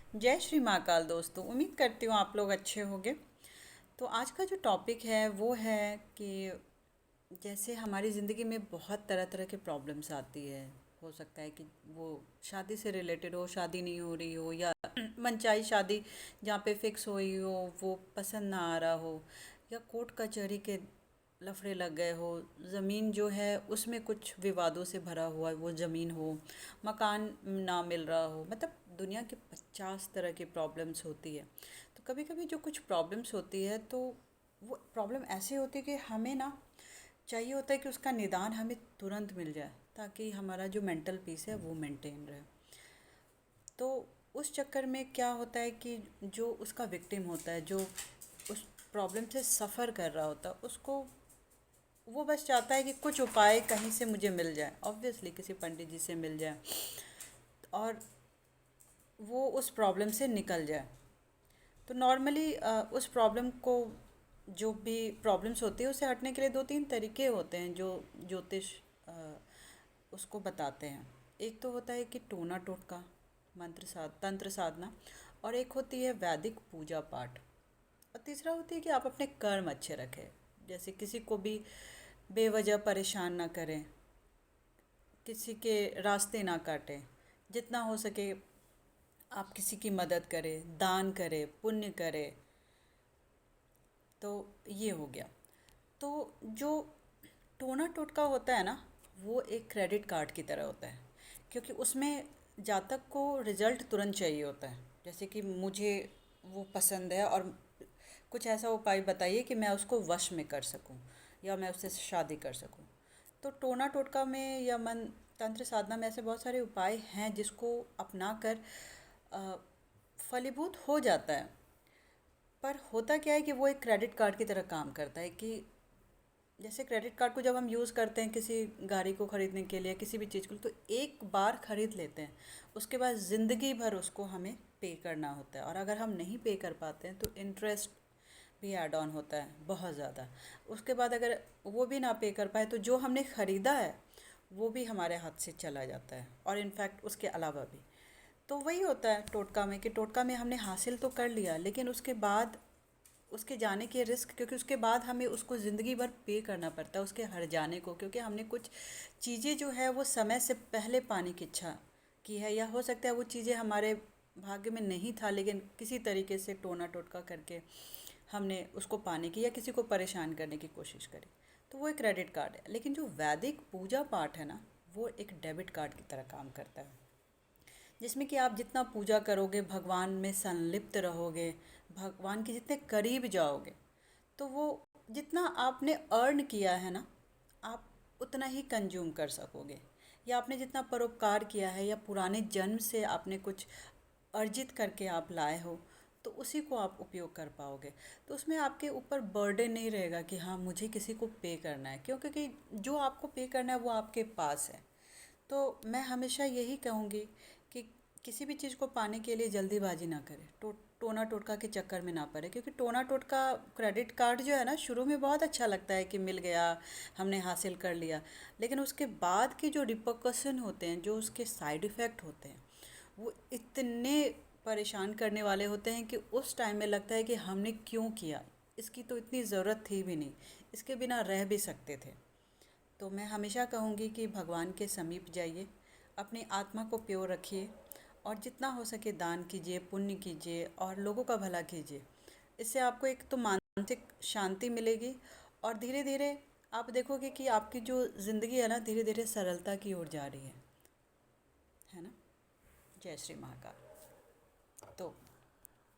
जय श्री महाकाल दोस्तों। उम्मीद करती हूँ आप लोग अच्छे होंगे। तो आज का जो टॉपिक है वो है कि जैसे हमारी ज़िंदगी में बहुत तरह तरह के प्रॉब्लम्स आती है। हो सकता है कि वो शादी से रिलेटेड हो, शादी नहीं हो रही हो, या मनचाही शादी जहाँ पे फिक्स हुई हो वो पसंद ना आ रहा हो, या कोर्ट कचहरी के लफड़े लग गए हो, ज़मीन जो है उसमें कुछ विवादों से भरा हुआ वो ज़मीन हो, मकान ना मिल रहा हो। मतलब दुनिया के 50 तरह की प्रॉब्लम्स होती है। तो कभी कभी जो कुछ प्रॉब्लम्स होती है तो वो प्रॉब्लम ऐसी होती है कि हमें ना चाहिए होता है कि उसका निदान हमें तुरंत मिल जाए, ताकि हमारा जो मेंटल पीस है वो मेंटेन रहे। तो उस चक्कर में क्या होता है कि जो उसका विक्टिम होता है, जो उस प्रॉब्लम से सफ़र कर रहा होता है, उसको वो बस चाहता है कि कुछ उपाय कहीं से मुझे मिल जाए, ऑब्वियसली किसी पंडित जी से मिल जाए, और वो उस प्रॉब्लम से निकल जाए। तो नॉर्मली उस प्रॉब्लम को, जो भी प्रॉब्लम्स होती है उससे हटने के लिए दो तीन तरीके होते हैं जो ज्योतिष अ, उसको बताते हैं। एक तो होता है कि टोना टोटका, तंत्र साधना, और एक होती है वैदिक पूजा पाठ, और तीसरा होती है कि आप अपने कर्म अच्छे रखें। जैसे किसी को भी बेवजह परेशान ना करें, किसी के रास्ते ना काटें, जितना हो सके आप किसी की मदद करें, दान करें, पुण्य करें। तो ये हो गया। तो जो टोना टोटका होता है ना, वो एक क्रेडिट कार्ड की तरह होता है, क्योंकि उसमें जातक को रिजल्ट तुरंत चाहिए होता है। जैसे कि मुझे वो पसंद है और कुछ ऐसा उपाय बताइए कि मैं उसको वश में कर सकूं, या मैं उससे शादी कर सकूं। तो टोना टोटका में या मन तंत्र साधना में ऐसे बहुत सारे उपाय हैं जिसको अपना कर अ, फलीभूत हो जाता है। पर होता क्या है कि वो एक क्रेडिट कार्ड की तरह काम करता है, कि जैसे क्रेडिट कार्ड को जब हम यूज़ करते हैं किसी गाड़ी को ख़रीदने के लिए, किसी भी चीज़ के लिए, तो एक बार ख़रीद लेते हैं, उसके बाद ज़िंदगी भर उसको हमें पे करना होता है। और अगर हम नहीं पे कर पाते हैं तो इंटरेस्ट भी ऐड ऑन होता है बहुत ज़्यादा। उसके बाद अगर वो भी ना पे कर पाए तो जो हमने ख़रीदा है वो भी हमारे हाथ से चला जाता है, और इनफैक्ट उसके अलावा भी। तो वही होता है टोटका में, कि टोटका में हमने हासिल तो कर लिया, लेकिन उसके बाद उसके जाने के रिस्क, क्योंकि उसके बाद हमें उसको ज़िंदगी भर पे करना पड़ता है उसके हर जाने को, क्योंकि हमने कुछ चीज़ें जो है वो समय से पहले पाने की इच्छा की है, या हो सकता है वो चीज़ें हमारे भाग्य में नहीं था, लेकिन किसी तरीके से टोना टोटका करके हमने उसको पाने की या किसी को परेशान करने की कोशिश करी। तो वो एक क्रेडिट कार्ड है। लेकिन जो वैदिक पूजा पाठ है ना, वो एक डेबिट कार्ड की तरह काम करता है, जिसमें कि आप जितना पूजा करोगे, भगवान में संलिप्त रहोगे, भगवान के जितने करीब जाओगे, तो वो जितना आपने अर्न किया है ना, आप उतना ही कंज्यूम कर सकोगे। या आपने जितना परोपकार किया है, या पुराने जन्म से आपने कुछ अर्जित करके आप लाए हो, तो उसी को आप उपयोग कर पाओगे। तो उसमें आपके ऊपर बर्डन नहीं रहेगा कि हाँ मुझे किसी को पे करना है, क्योंकि जो आपको पे करना है वो आपके पास है। तो मैं हमेशा यही कहूँगी कि किसी भी चीज़ को पाने के लिए जल्दीबाजी ना करें, टोना टोटका के चक्कर में ना पड़े। क्योंकि टोना टोटका क्रेडिट कार्ड जो है ना, शुरू में बहुत अच्छा लगता है कि मिल गया, हमने हासिल कर लिया, लेकिन उसके बाद के जो रिpercussion होते हैं, जो उसके साइड इफ़ेक्ट होते हैं, वो इतने परेशान करने वाले होते हैं कि उस टाइम में लगता है कि हमने क्यों किया, इसकी तो इतनी ज़रूरत थी भी नहीं, इसके बिना रह भी सकते थे। तो मैं हमेशा कहूँगी कि भगवान के समीप जाइए, अपनी आत्मा को प्योर रखिए, और जितना हो सके दान कीजिए, पुण्य कीजिए, और लोगों का भला कीजिए। इससे आपको एक तो मानसिक शांति मिलेगी, और धीरे धीरे आप देखोगे कि आपकी जो ज़िंदगी है ना, धीरे धीरे सरलता की ओर जा रही है ना। जय श्री महाकाल। तो